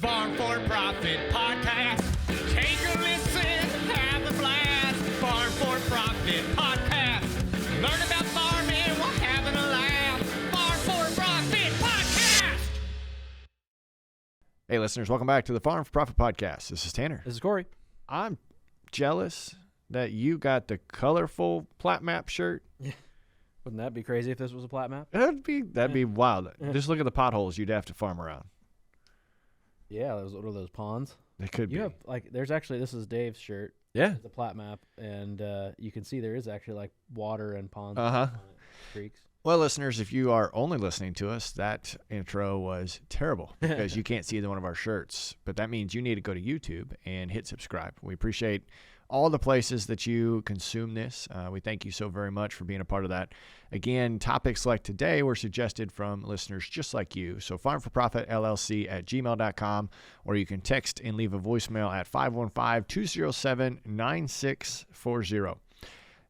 Farm for Profit Podcast. Take a listen, have a blast. Farm for Profit Podcast. Learn about farming while having a laugh. Farm for Profit Podcast. Hey, listeners, welcome back to the Farm for Profit Podcast. This is Tanner. This is Corey. I'm jealous that you got the colorful plat map shirt. Wouldn't that be crazy if this was a plat map? That'd be wild. Just look at the potholes you'd have to farm around. Yeah, what are those ponds? They could be. You have there's actually, this is Dave's shirt. Yeah. The plat map, and you can see there is actually like water and ponds Uh-huh. on it, creeks. Well, listeners, if you are only listening to us, that intro was terrible because you can't see one of our shirts. But that means you need to go to YouTube and hit subscribe. We appreciate all the places that you consume this. We thank you so very much for being a part of that. Again, topics like today were suggested from listeners just like you. So farmforprofitllc@gmail.com, or you can text and leave a voicemail at 515-207-9640.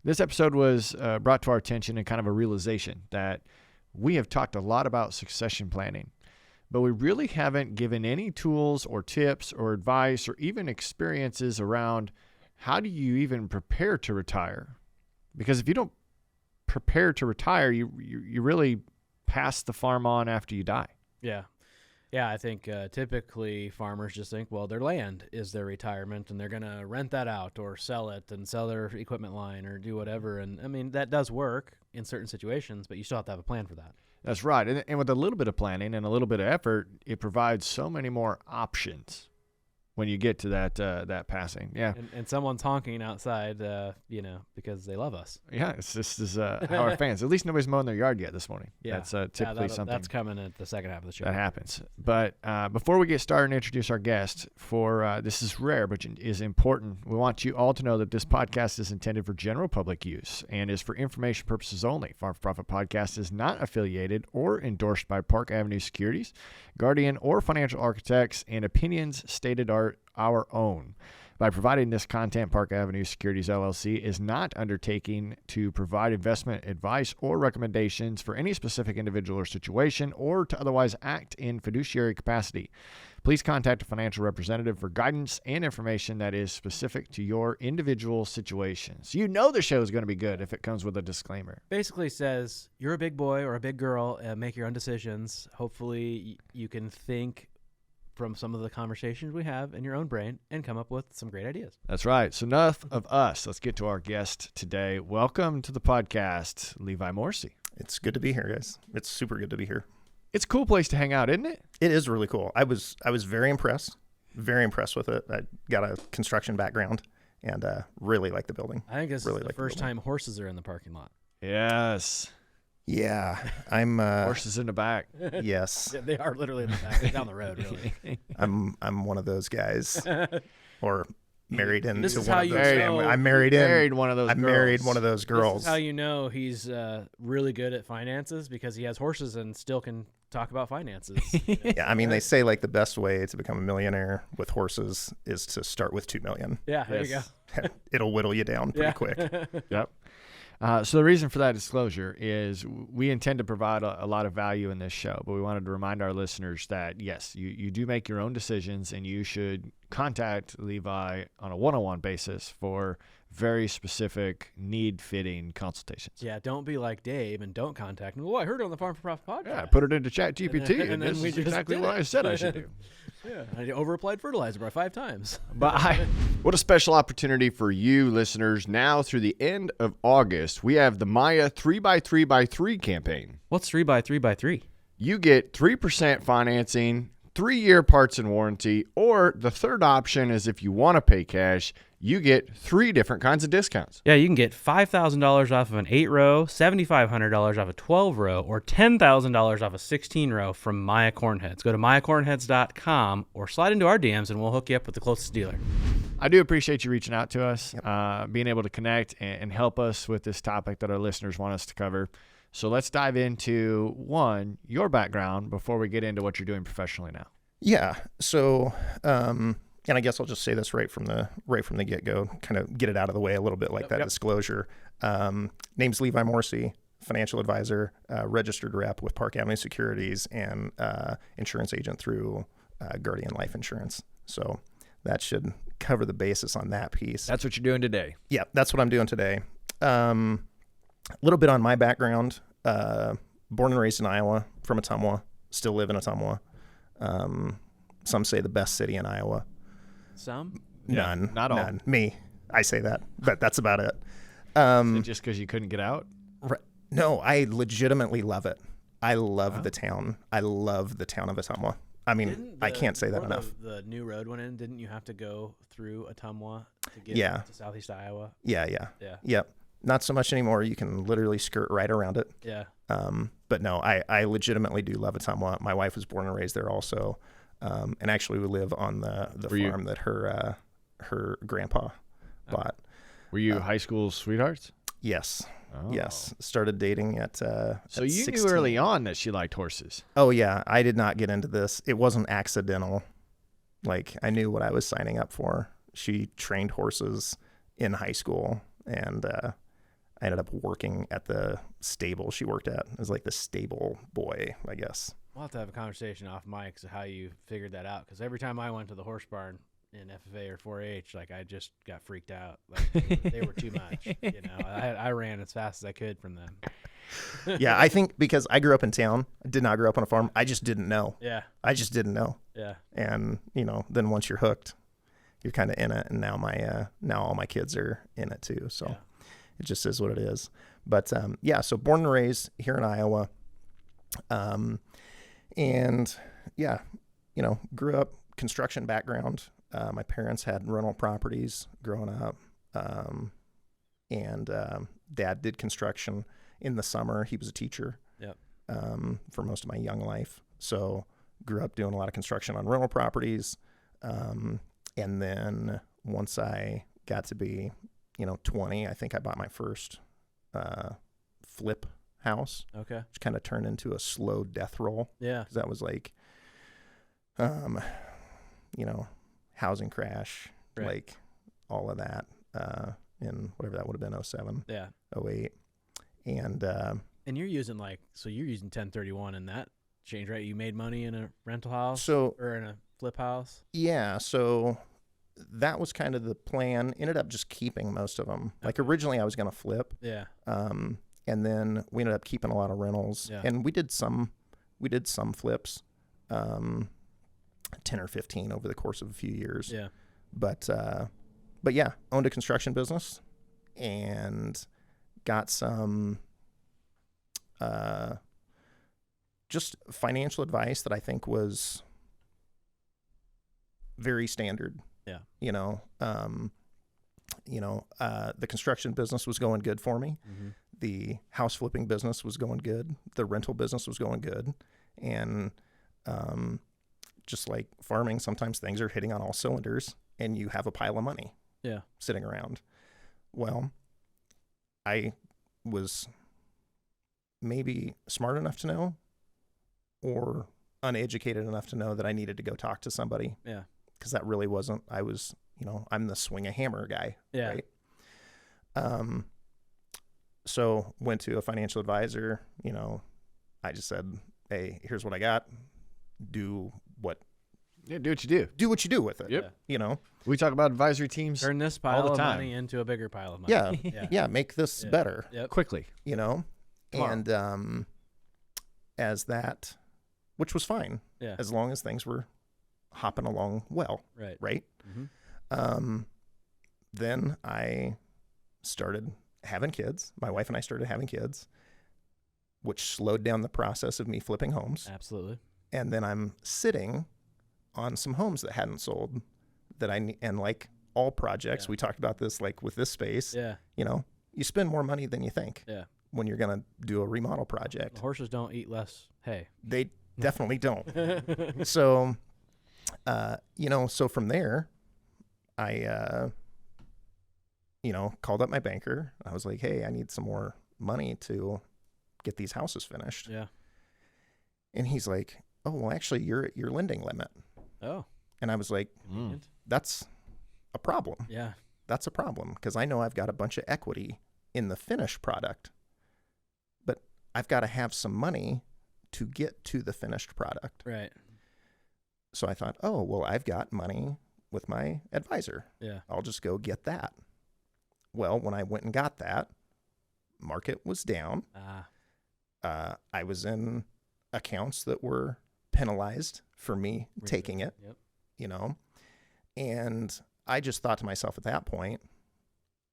This episode was brought to our attention in kind of a realization that we have talked a lot about succession planning, but we really haven't given any tools or tips or advice or even experiences around how do you even prepare to retire? Because if you don't prepare to retire, you really pass the farm on after you die. Yeah. Yeah, I think typically farmers just think, well, their land is their retirement, and they're going to rent that out or sell it and sell their equipment line or do whatever. And, I mean, that does work in certain situations, but you still have to have a plan for that. That's right. And with a little bit of planning and a little bit of effort, it provides so many more options when you get to that passing. Yeah. And someone's honking outside, because they love us. Yeah, this is our fans. At least nobody's mowing their yard yet this morning. Yeah. That's typically something that's coming at the second half of the show. that happens. But before we get started and introduce our guest, this is rare but is important. We want you all to know that this podcast is intended for general public use and is for information purposes only. Farm for Profit Podcast is not affiliated or endorsed by Park Avenue Securities, Guardian, or Financial Architects, and opinions stated are our own. By providing this content, Park Avenue Securities LLC is not undertaking to provide investment advice or recommendations for any specific individual or situation, or to otherwise act in fiduciary capacity. Please contact a financial representative for guidance and information that is specific to your individual situations. You know the show is going to be good if it comes with a disclaimer. Basically says, you're a big boy or a big girl, make your own decisions. Hopefully you can think from some of the conversations we have in your own brain and come up with some great ideas. That's right. So enough of us. Let's get to our guest today. Welcome to the podcast, Levi Morrissey. It's good to be here, guys. It's super good to be here. It's a cool place to hang out, isn't it? It is really cool. I was very impressed with it. I got a construction background and really like the building. I think this really is the like first time horses are in the parking lot. Yes. Yeah, I'm Horses in the back. yes. Yeah, they are literally in the back. They're down the road, really. I'm one of those guys, or married into This is one how of you those. know- I'm married in. Married one of those I girls. married one of those This girls. is how you know he's really good at finances, because he has horses and still can talk about finances. Yeah, I mean, they say like the best way to become a millionaire with horses is to start with $2 million. Yeah, there you go. It'll whittle you down pretty quick. Yep. So the reason for that disclosure is we intend to provide a lot of value in this show, but we wanted to remind our listeners that, yes, you do make your own decisions, and you should contact Levi on a one-on-one basis for very specific, need-fitting consultations. Yeah, don't be like Dave and don't contact him. Well, I heard it on the Farm for Profit podcast. Yeah, I put it into ChatGPT, and And then this we is just exactly did what it. I said I should do. Yeah, I over-applied fertilizer by 5 times. But what a special opportunity for you listeners. Now through the end of August, we have the Maya 3x3x3 campaign. What's 3x3x3? You get 3% financing, 3-year parts and warranty, or the third option is if you want to pay cash, you get 3 different kinds of discounts. Yeah, you can get $5,000 off of an 8-row, $7,500 off a 12-row, or $10,000 off a 16-row from Maya Cornheads. Go to mayacornheads.com or slide into our DMs and we'll hook you up with the closest dealer. I do appreciate you reaching out to us, being able to connect and help us with this topic that our listeners want us to cover. So let's dive into, your background before we get into what you're doing professionally now. Yeah. So, and I guess I'll just say this right from the get-go, kind of get it out of the way a little bit, like disclosure. Name's Levi Morrissey, financial advisor, registered rep with Park Avenue Securities, and insurance agent through Guardian Life Insurance. So that should cover the basis on that piece. That's what you're doing today. Yeah, that's what I'm doing today. A little bit on my background. Born and raised in Iowa, from Ottumwa. Still live in Ottumwa. Some say the best city in Iowa. Some? None. Not all. None. Me. I say that, but that's about it. Is it just because you couldn't get out? No, I legitimately love it. I love the town. I love the town of Ottumwa. I mean, I can't say that enough. The new road went in. Didn't you have to go through Ottumwa to get to southeast Iowa? Yeah. Yep. Not so much anymore. You can literally skirt right around it. Yeah. But no, I legitimately do love Ottumwa. My wife was born and raised there also. And actually we live on the farm that her grandpa bought. Were you high school sweethearts? Yes. Oh. Yes. Started dating at So you 16. knew early on that she liked horses. Oh yeah. I did not get into this. It wasn't accidental. Like, I knew what I was signing up for. She trained horses in high school, and I ended up working at the stable she worked at. It was like the stable boy, I guess. We'll have to have a conversation off mic of how you figured that out. Because every time I went to the horse barn in FFA or 4-H, like, I just got freaked out. Like, they were too much. You know, I ran as fast as I could from them. Yeah, I think because I grew up in town, I did not grow up on a farm. I just didn't know. Yeah. I just didn't know. Yeah. And then once you're hooked, you're kind of in it. And now now all my kids are in it too. So it just is what it is. But so born and raised here in Iowa. And yeah, grew up construction background. My parents had rental properties growing up. And dad did construction in the summer. He was a teacher. Yep. For most of my young life. So grew up doing a lot of construction on rental properties. And then once I got to be, 20, I think I bought my first flip house. Okay. Which kind of turned into a slow death roll. Yeah. 'Cause that was like, housing crash, Right. like all of that, in whatever that would have been, 07, Yeah. 08. And And you're using you're using 1031 in that change, right? You made money in a rental house or in a flip house? yeah, so that was kind of the plan. Ended up just keeping most of them. Like, originally I was going to flip. Yeah. And then we ended up keeping a lot of rentals. Yeah. And we did some flips, 10 or 15 over the course of a few years. Yeah. But yeah, owned a construction business and got some just financial advice that I think was very standard. Yeah. The construction business was going good for me. Mm-hmm. The house flipping business was going good. The rental business was going good. And just like farming, sometimes things are hitting on all cylinders and you have a pile of money sitting around. Well, I was maybe smart enough to know or uneducated enough to know that I needed to go talk to somebody. Yeah. Because that really wasn't, I was, I'm the swing a hammer guy. Yeah. Right. So went to a financial advisor, I just said, hey, here's what I got. Do what Yeah, do what you do. Do what you do with it. Yep. We talk about advisory teams Turn this all pile the of time. money into a bigger pile of money. Yeah. Make this better, Yep. quickly. Tomorrow. And as that, which was fine. Yeah. As long as things were hopping along well. Right. Right. Mm-hmm. Then I started having kids. My wife and I started having kids, which slowed down the process of me flipping homes. Absolutely. And then I'm sitting on some homes that hadn't sold and like all projects, we talked about this, like with this space, you spend more money than you think when you're going to do a remodel project. The horses don't eat less hay. They definitely don't. So, so from there, I, called up my banker. I was like, hey, I need some more money to get these houses finished. Yeah. And he's like, oh, well, actually, you're at your lending limit. Oh. And I was like, that's a problem. Yeah. That's a problem because I know I've got a bunch of equity in the finished product, but I've got to have some money to get to the finished product. Right. So I thought, oh, well, I've got money with my advisor. Yeah. I'll just go get that. Well, when I went and got that, market was down. I was in accounts that were penalized for me taking it, Yep. you know, and I just thought to myself at that point,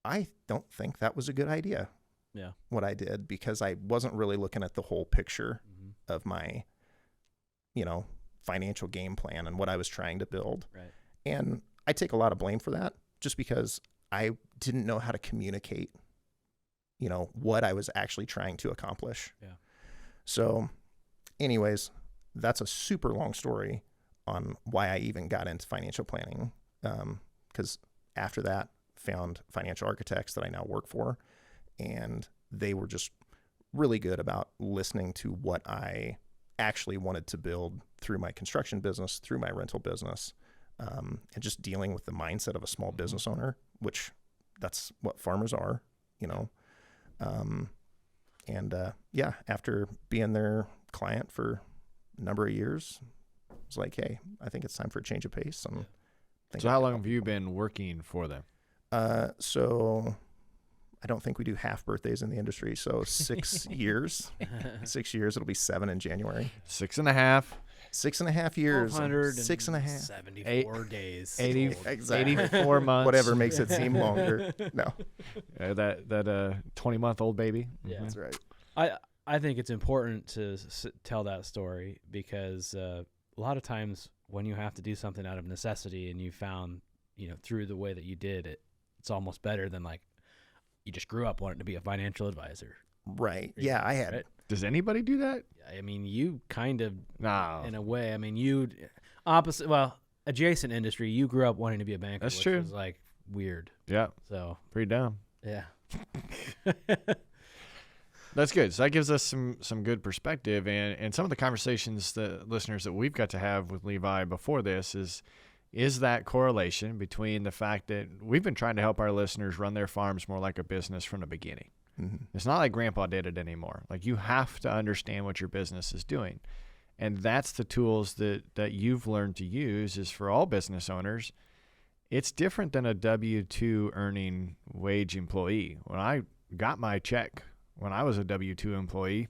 I don't think that was a good idea. Yeah. What I did, because I wasn't really looking at the whole picture of my, you know, financial game plan and what I was trying to build. Right. And I take a lot of blame for that, just because I didn't know how to communicate, you know, what I was actually trying to accomplish. Yeah. So anyways, that's a super long story on why I even got into financial planning. Because after that, found financial architects that I now work for, and they were just really good about listening to what I actually wanted to build through my construction business, through my rental business, and just dealing with the mindset of a small business owner, which that's what farmers are, you know. Yeah, after being their client for a number of years, I was like, hey, I think it's time for a change of pace. And So how long have you been working for them? So I don't think we do half birthdays in the industry. So 6 years. 6 years. It'll be 7 in January. 6.5. 6.5 years. 6.5. 74 days. 80, Exactly. 84 months. Whatever makes it seem longer. No, That 20-month-old baby. Yeah. that's right. I think it's important to tell that story because a lot of times when you have to do something out of necessity and you found, you know, through the way that you did it, it's almost better than like you just grew up wanting to be a financial advisor. Right. Yeah, I had. Right? Does anybody do that? I mean, you kind of, No. in a way, I mean, adjacent industry, you grew up wanting to be a banker. That's which true. was like weird. Yeah, So, pretty dumb. yeah. That's good. So that gives us some good perspective, and some of the conversations, the listeners that we've got to have with Levi before this is that correlation between the fact that we've been trying to help our listeners run their farms more like a business from the beginning. Mm-hmm. It's not like Grandpa did it anymore. Like, you have to understand what your business is doing, and that's the tools that you've learned to use. Is for all business owners, it's different than a W-2 earning wage employee. When I got my check, when I was a W-2 employee,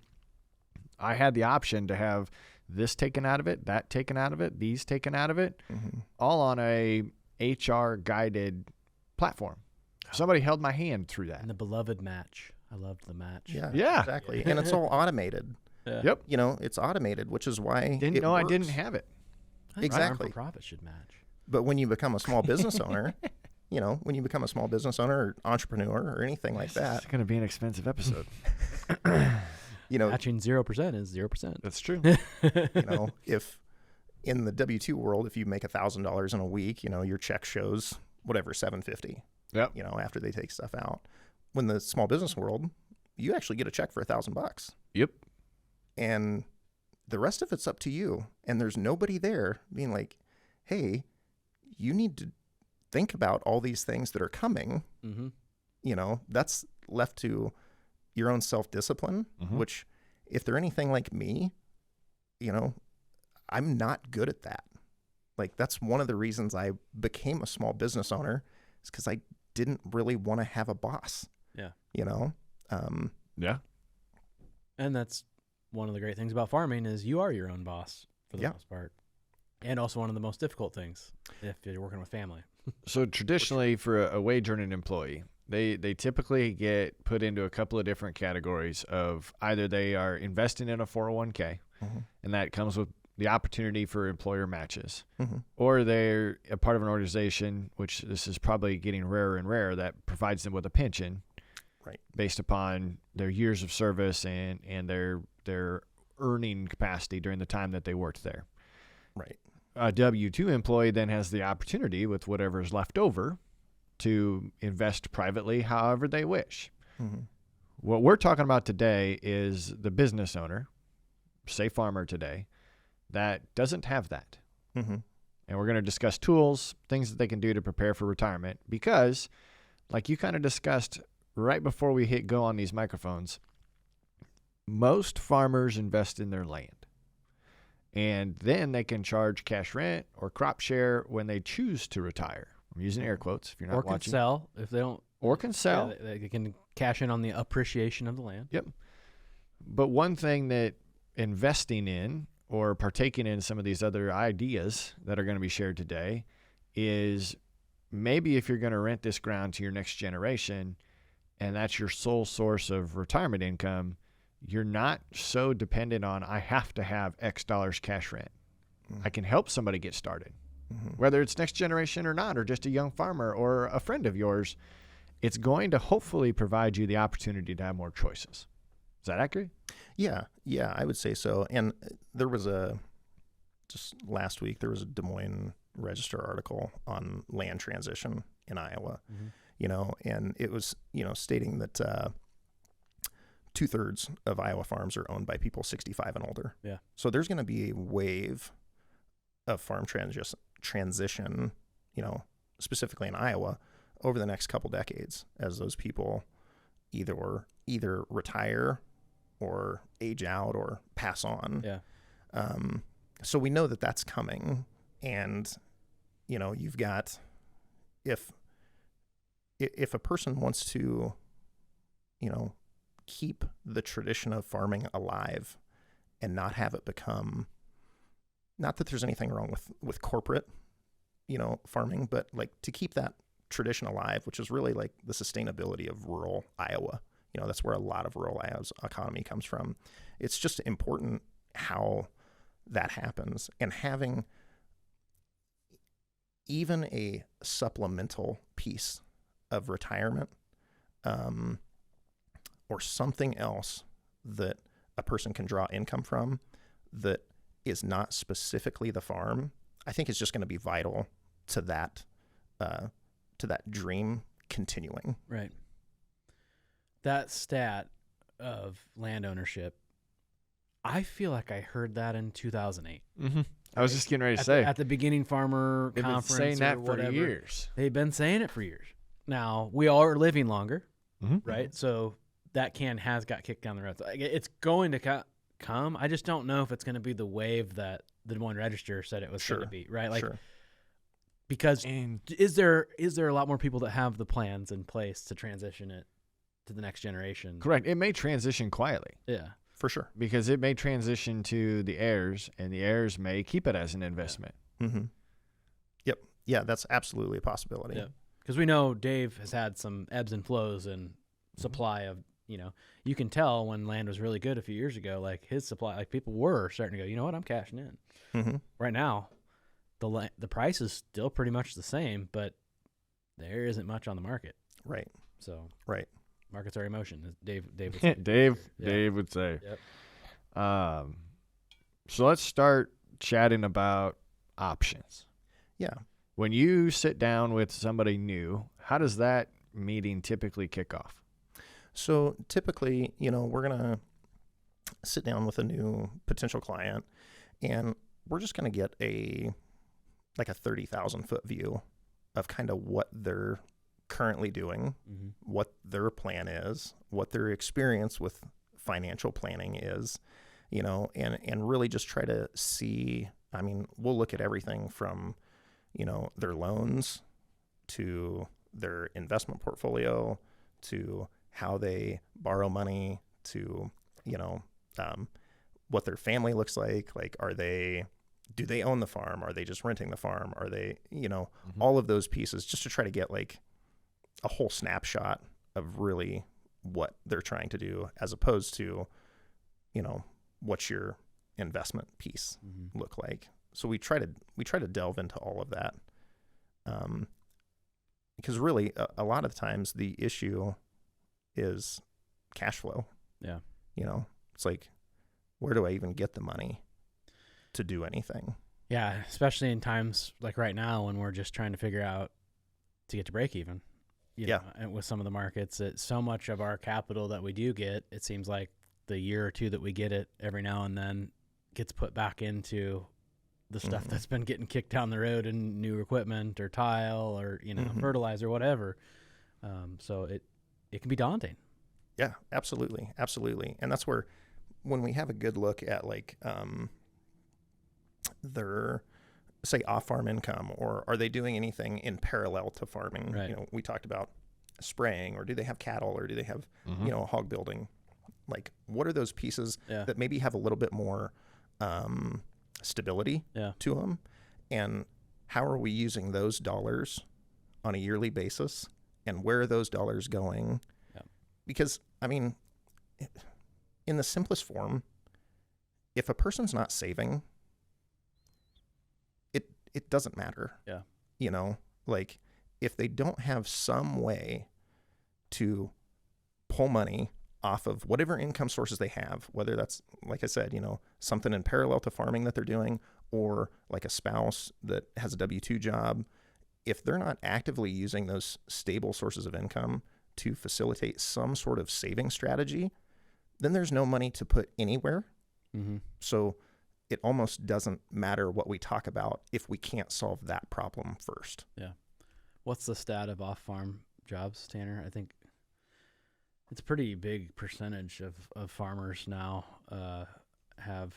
I had the option to have this taken out of it, that taken out of it, these taken out of it, all on a HR guided platform. Somebody held my hand through that. And the beloved match. I loved the match. Yeah. Exactly. And it's all automated. Yep. You know, it's automated, which is why Didn't it know I works. didn't have it. Exactly. Profit should match. But when you become a small business owner, you know, when you become a small business owner or entrepreneur or anything like that, It's going to be an expensive episode. you know, Matching 0% is 0%. That's true. you know, if in the W-2 world, if you make $1,000 in a week, you know, your check shows whatever, $750, Yep. you know, after they take stuff out. When the small business world, you actually get a check for $1,000, Yep. and the rest of it's up to you. And there's nobody there being like, hey, you need to think about all these things that are coming. Mm-hmm. You know, that's left to your own self-discipline, which if they're anything like me, you know, I'm not good at that. Like, that's one of the reasons I became a small business owner, is because I didn't really want to have a boss. Yeah. You know? Yeah. And that's one of the great things about farming is you are your own boss for the most part. And also one of the most difficult things if you're working with family. So traditionally, for a wage earning employee, they typically get put into a couple of different categories of either they are investing in a 401k, and that comes with the opportunity for employer matches, or they're a part of an organization, which this is probably getting rarer and rarer, that provides them with a pension, right, based upon their years of service and their earning capacity during the time that they worked there. right. A W-2 employee then has the opportunity, with whatever is left over, to invest privately however they wish. What we're talking about today is the business owner, say farmer today, that doesn't have that. And we're going to discuss tools, things that they can do to prepare for retirement, because like you kind of discussed right before we hit go on these microphones, most farmers invest in their land. And then they can charge cash rent or crop share when they choose to retire. I'm using air quotes if you're not Or can watching. sell if they don't. Or can sell. Yeah, they can cash in on the appreciation of the land. Yep. But one thing that investing in or partaking in some of these other ideas that are going to be shared today is maybe if you're going to rent this ground to your next generation and that's your sole source of retirement income, you're not so dependent on, I have to have X dollars cash rent. I can help somebody get started, whether it's next generation or not, or just a young farmer or a friend of yours. It's going to hopefully provide you the opportunity to have more choices. Is that accurate? Yeah, I would say so. And there was just last week, there was a Des Moines Register article on land transition in Iowa, and it was, stating that 2/3 of Iowa farms are owned by people 65 and older. Yeah. So there's going to be a wave of farm transition, specifically in Iowa over the next couple decades as those people either retire or age out or pass on. Yeah. So we know that that's coming, and you've got if a person wants to keep the tradition of farming alive and not have it become, not that there's anything wrong with corporate farming, but like to keep that tradition alive, which is really like the sustainability of rural Iowa. That's where a lot of rural Iowa's economy comes from. It's just important how that happens, and having even a supplemental piece of retirement or something else that a person can draw income from that is not specifically the farm, I think is just going to be vital to that dream continuing. Right. That stat of land ownership, I feel like I heard that in 2008. Mm-hmm. I was just getting ready to At say. at the beginning farmer They've been conference saying that or for whatever. years. They've been saying it for years. Now, we all are living longer, Mhm. right? So that can has got kicked down the road. So it's going to come. I just don't know if it's going to be the wave that the Des Moines Register said it was going to be, right? Like, Sure. because And is there a lot more people that have the plans in place to transition it to the next generation? correct. It may transition quietly Yeah. For sure. because it may transition to the heirs, and the heirs may keep it as an investment. Mm-hmm. Yep. Yeah, that's absolutely a possibility. Yeah. Because we know Dave has had some ebbs and flows in supply of, you can tell when land was really good a few years ago, like his supply, like people were starting to go, you know what, I'm cashing in. Mm-hmm. Right now, the price is still pretty much the same, but there isn't much on the market. Right. So Right. markets are emotion, as Dave would say. Dave Yeah. would say. Yep. So let's start chatting about options. Yeah. When you sit down with somebody new, how does that meeting typically kick off? So typically, we're going to sit down with a new potential client, and we're just going to get a 30,000 foot view of kind of what they're currently doing, Mm-hmm. what their plan is, what their experience with financial planning is, and really just try to see, we'll look at everything from, their loans to their investment portfolio to how they borrow money to, what their family looks like. Like, do they own the farm? Are they just renting the farm? Are they, all of those pieces, just to try to get like a whole snapshot of really what they're trying to do, as opposed to, what's your investment piece look like. So we try to delve into all of that. Because really a lot of the times the issue is cash flow. Yeah. It's like, where do I even get the money to do anything? Yeah, especially in times like right now when we're just trying to figure out to get to break even. Yeah. And with some of the markets, so much of our capital that we do get, it seems like the year or two that we get it every now and then gets put back into the stuff that's been getting kicked down the road in new equipment or tile or, fertilizer, whatever. So it can be daunting. Yeah, absolutely. Absolutely. And that's where, when we have a good look at like, their, say, off-farm income, or are they doing anything in parallel to farming? Right. You know, we talked about spraying, or do they have cattle, or do they have, Mm-hmm. you know, hog building? Like, what are those pieces Yeah. that maybe have a little bit more stability Yeah. to them? And how are we using those dollars on a yearly basis? And where are those dollars going? Yeah. Because, I mean, in the simplest form, if a person's not saving, it doesn't matter. Yeah. You know, like, if they don't have some way to pull money off of whatever income sources they have, whether that's, like I said, you know, something in parallel to farming that they're doing, or like a spouse that has a W-2 job, if they're not actively using those stable sources of income to facilitate some sort of saving strategy, then there's no money to put anywhere. Mm-hmm. So it almost doesn't matter what we talk about if we can't solve that problem first. What's the stat of off-farm jobs, Tanner? I think it's a pretty big percentage of farmers now have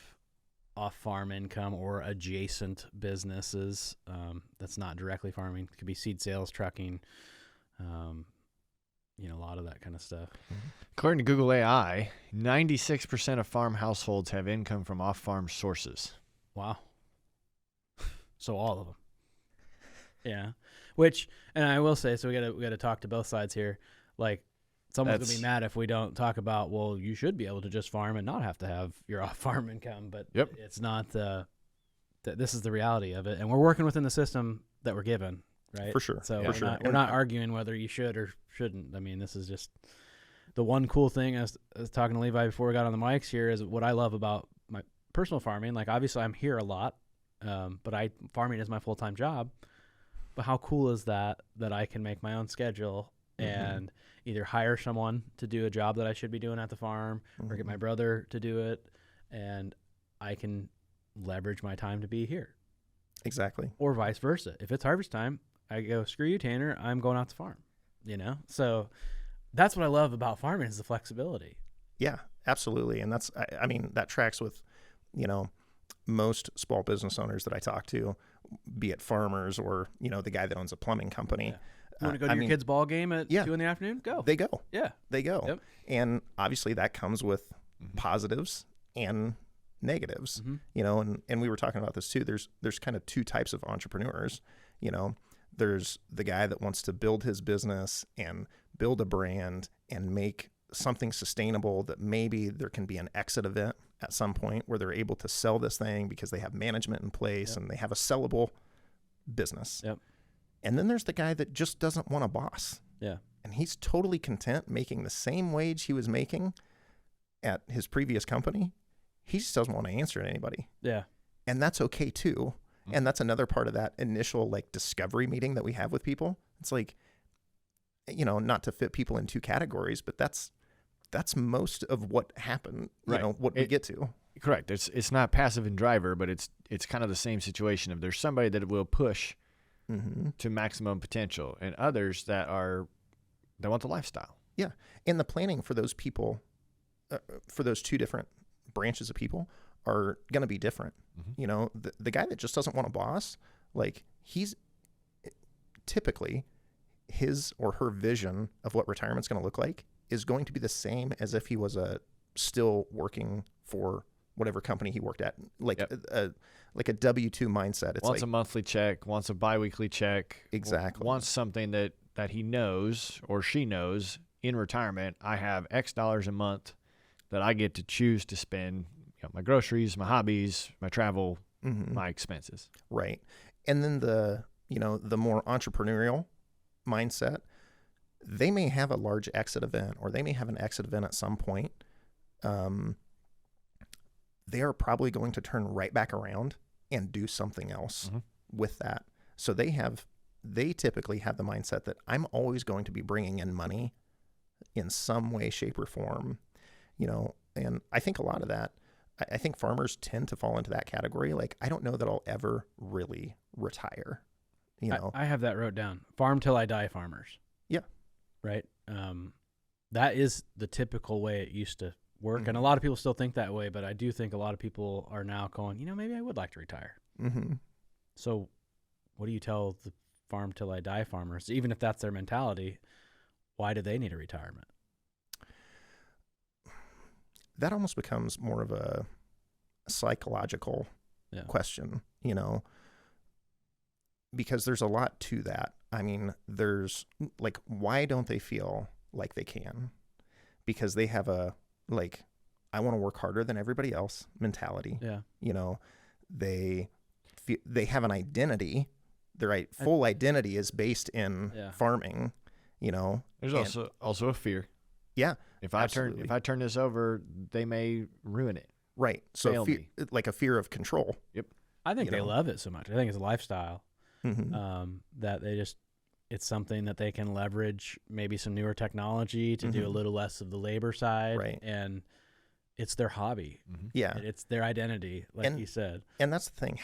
off-farm income or adjacent businesses that's not directly farming. It could be seed sales, trucking, you know, a lot of that kind of stuff. According to Google AI, 96% of farm households have income from off-farm sources. Wow. So all of them. Yeah. Which, and I will say, so we gotta talk to both sides here. Like, someone's gonna be mad if we don't talk about, well, you should be able to just farm and not have to have your off-farm income, but Yep. it's not. This is the reality of it, and we're working within the system that we're given, right? For sure. So Yeah. we're, For sure. not, we're not arguing whether you should or shouldn't. I mean, this is just the one cool thing. I was talking to Levi before we got on the mics here, is what I love about my personal farming. Like, obviously, I'm here a lot, but farming is my full-time job. But how cool is that I can make my own schedule and either hire someone to do a job that I should be doing at the farm, or get my brother to do it, and I can leverage my time to be here. Exactly. Or vice versa. If it's harvest time, I go, screw you, Tanner, I'm going out to farm. You know? So that's what I love about farming, is the flexibility. Yeah, absolutely. And that's, I mean, that tracks with, you know, most small business owners that I talk to, be it farmers or, you know, the guy that owns a plumbing company. Yeah. You want to go to your kid's ball game at 2 in the afternoon? Go. They go. Yeah. They go. Yep. And obviously that comes with positives and negatives, you know, and we were talking about this too. There's kind of two types of entrepreneurs, you know. There's the guy that wants to build his business and build a brand and make something sustainable, that maybe there can be an exit event at some point where they're able to sell this thing because they have management in place and they have a sellable business. Yep. And then there's the guy that just doesn't want a boss. Yeah. And he's totally content making the same wage he was making at his previous company. He just doesn't want to answer to anybody. Yeah. And that's okay too. And that's another part of that initial like discovery meeting that we have with people. It's like, you know, not to fit people in two categories, but that's most of what happened, you know, what we get to. Correct. It's not passive and driver, but it's kind of the same situation of there's somebody that will push to maximum potential, and others that want the lifestyle. Yeah. And the planning for those people, for those two different branches of people, are going to be different. You know, the guy that just doesn't want a boss, like, he's typically, his or her vision of what retirement's going to look like is going to be the same as if he was still working for whatever company he worked at, like a W-2 mindset. It's Wants like a monthly check, wants a biweekly check. Exactly. Wants something that he knows or she knows in retirement. I have X dollars a month that I get to choose to spend, you know, my groceries, my hobbies, my travel, my expenses. Right. And then the more entrepreneurial mindset, they may have a large exit event, or they may have an exit event at some point. They are probably going to turn right back around and do something else with that. So they typically have the mindset that I'm always going to be bringing in money in some way, shape, or form, you know. And I think a lot of that, I think farmers tend to fall into that category. Like, I don't know that I'll ever really retire, you know. I have that wrote down. Farm till I die farmers. Yeah. Right. That is the typical way it used to work. And a lot of people still think that way, but I do think a lot of people are now going, you know, maybe I would like to retire. Mm-hmm. So what do you tell the farm till I die farmers, even if that's their mentality? Why do they need a retirement? That almost becomes more of a psychological question, because there's a lot to that. I mean, there's like, why don't they feel like they can? Because they have a, like, I want to work harder than everybody else mentality. Yeah. They have an identity. Their full identity is based in farming, There's also a fear. Yeah. If I turn this over, they may ruin it. Right. So like a fear of control. Yep. I think they love it so much. I think it's a lifestyle. Mm-hmm. That it's something that they can leverage, maybe some newer technology to do a little less of the labor side. Right. And it's their hobby. Mm-hmm. Yeah. It's their identity, like you said. And that's the thing.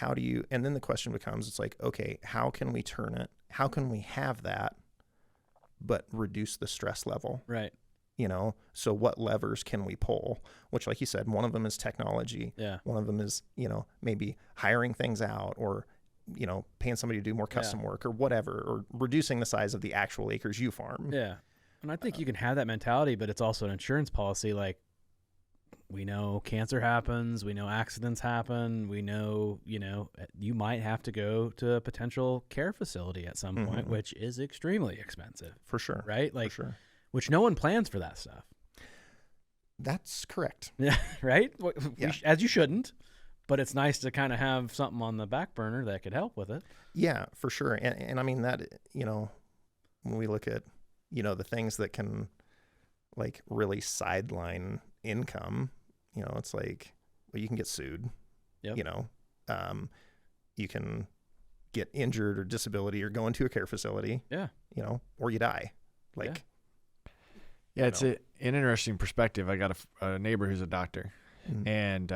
And then the question becomes, it's like, okay, how can we turn it? How can we have that, but reduce the stress level? Right. So what levers can we pull? Which, like you said, one of them is technology. Yeah. One of them is, maybe hiring things out, or, paying somebody to do more custom work, or whatever, or reducing the size of the actual acres you farm. Yeah. And I think you can have that mentality, but it's also an insurance policy. Like, we know cancer happens. We know accidents happen. We know, you might have to go to a potential care facility at some point, which is extremely expensive. For sure. Right? Like, for sure. Which no one plans for that stuff. That's correct. Yeah. Right? Yeah. As you shouldn't, but it's nice to kind of have something on the back burner that could help with it. Yeah, for sure. And I mean that, when we look at, the things that can like really sideline income, it's like, well, you can get sued, Yep. You can get injured or disability or go into a care facility, Yeah. Or you die. Like, yeah, it's an interesting perspective. I got a neighbor who's a doctor and,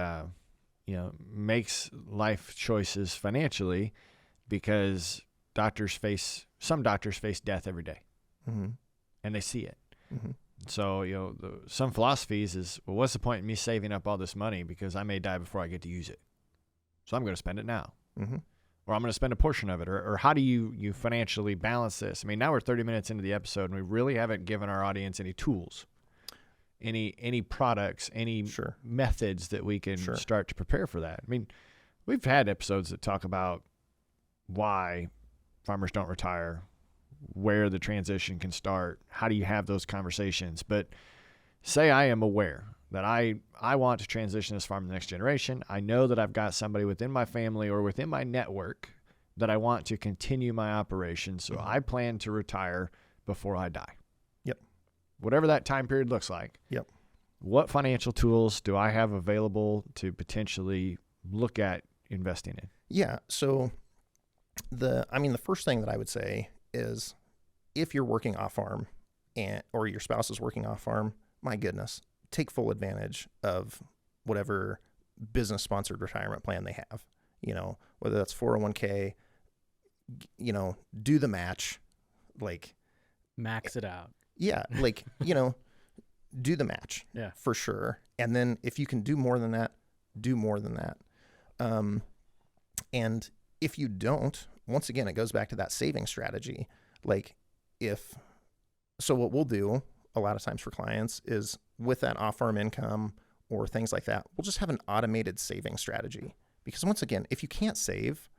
makes life choices financially because some doctors face death every day and they see it. Mm-hmm. So, some philosophies is, well, what's the point in me saving up all this money because I may die before I get to use it? So I'm going to spend it now. Mm-hmm. Or I'm going to spend a portion of it. Or how do you financially balance this? I mean, now we're 30 minutes into the episode and we really haven't given our audience any tools, any products, any methods that we can start to prepare for that. I mean, we've had episodes that talk about why farmers don't retire, where the transition can start, how do you have those conversations. But say I am aware that I want to transition this farm to the next generation. I know that I've got somebody within my family or within my network that I want to continue my operation. So I plan to retire before I die. Yep. Whatever that time period looks like. Yep. What financial tools do I have available to potentially look at investing in? Yeah. So the first thing that I would say is, if you're working off farm or your spouse is working off farm, my goodness, take full advantage of whatever business sponsored retirement plan they have, whether that's 401k, do the match, like max it out. Yeah. Like, do the match for sure. And then if you can do more than that, do more than that. And if you don't, once again, it goes back to that saving strategy. Like so what we'll do a lot of times for clients is, with that off-farm income or things like that, we'll just have an automated saving strategy. Because once again, if you can't save,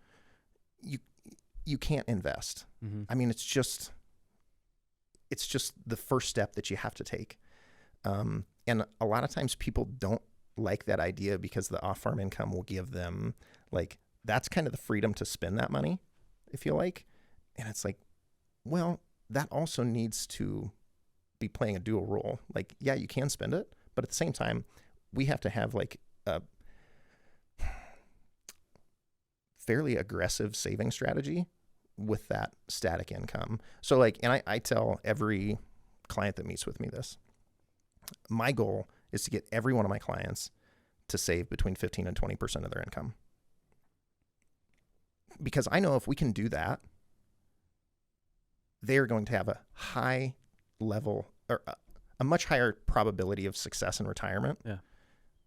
you can't invest. Mm-hmm. I mean, it's just the first step that you have to take. And a lot of times people don't like that idea because the off-farm income will give them, like, that's kind of the freedom to spend that money, I feel like. And it's like, well, that also needs to be playing a dual role. Like, yeah, you can spend it, but at the same time, we have to have like a fairly aggressive saving strategy with that static income. So like, and I tell every client that meets with me this, my goal is to get every one of my clients to save between 15 and 20% of their income. Because I know if we can do that, they are going to have a high level, or a much higher probability of success in retirement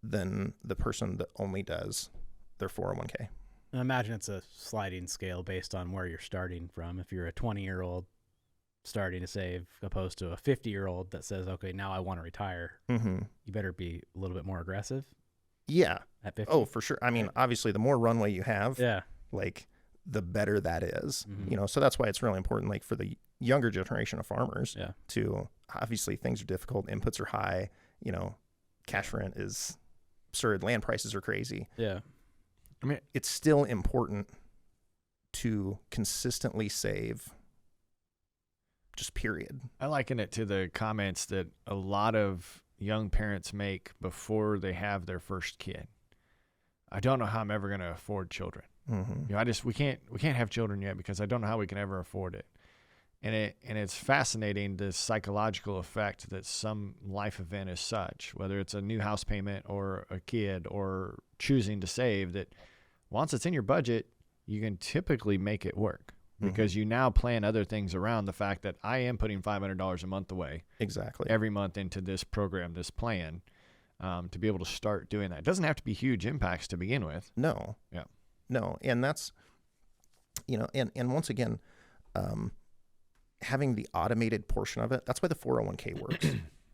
than the person that only does their 401k. I imagine it's a sliding scale based on where you're starting from. If you're a 20-year-old starting to save opposed to a 50-year-old that says, okay, now I want to retire, you better be a little bit more aggressive Yeah. at 50. Oh, for sure. I mean, obviously, the more runway you have, Yeah. like, the better that is. You know, so that's why it's really important, like, for the younger generation of farmers to, obviously, things are difficult, inputs are high, you know, cash rent is absurd, land prices are crazy. Yeah. I mean, It's still important to consistently save, just period. I liken it to the comments that a lot of young parents make before they have their first kid. I don't know how I'm ever going to afford children. You know, we can't have children yet because I don't know how we can ever afford it. And it's fascinating, the psychological effect that some life event is such, whether it's a new house payment or a kid or choosing to save, that once it's in your budget, you can typically make it work because you now plan other things around the fact that I am putting $500 a month away every month into this program, this plan, to be able to start doing that. It doesn't have to be huge impacts to begin with. No. Yeah. No. And that's, you know, and once again, having the automated portion of it, that's why the 401k works.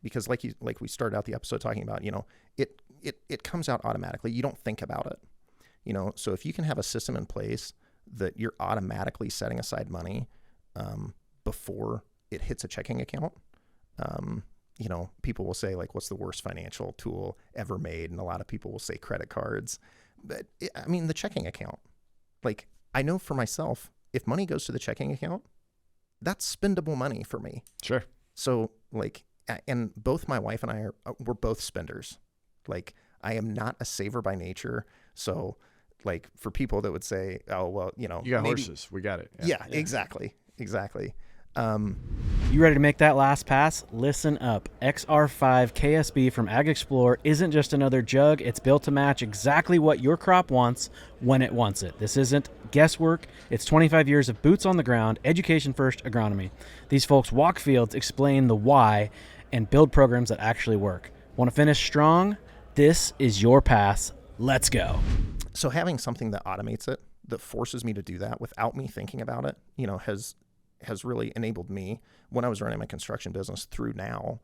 Because like we started out the episode talking about, you know, it comes out automatically. You don't think about it. You know, so if you can have a system in place that you're automatically setting aside money before it hits a checking account, you know, people will say, like, what's the worst financial tool ever made? And a lot of people will say credit cards. But I mean, the checking account, like, I know for myself, if money goes to the checking account, that's spendable money for me. Sure. So, like, and both my wife and I we're both spenders. Like, I am not a saver by nature. So, like, for people that would say, oh, well, you know, You got horses. We got it. Yeah, exactly. You ready to make that last pass? Listen up. XR5 KSB from Ag Explorer isn't just another jug. It's built to match exactly what your crop wants when it wants it. This isn't guesswork. It's 25 years of boots on the ground, education-first agronomy. These folks walk fields, explain the why, and build programs that actually work. Want to finish strong? This is your pass. Let's go. So having something that automates it, that forces me to do that without me thinking about it, you know, has really enabled me when I was running my construction business through now,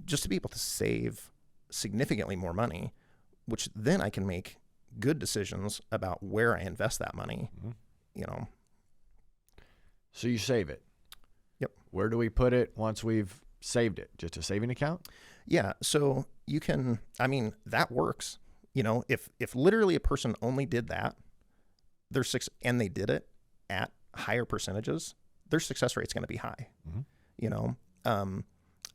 just to be able to save significantly more money, which then I can make good decisions about where I invest that money, you know. So you save it. Yep. Where do we put it once we've saved it? Just a saving account? Yeah. So you can, I mean, that works. You know, if literally a person only did that, and they did it at higher percentages, their success rate's going to be high. You know,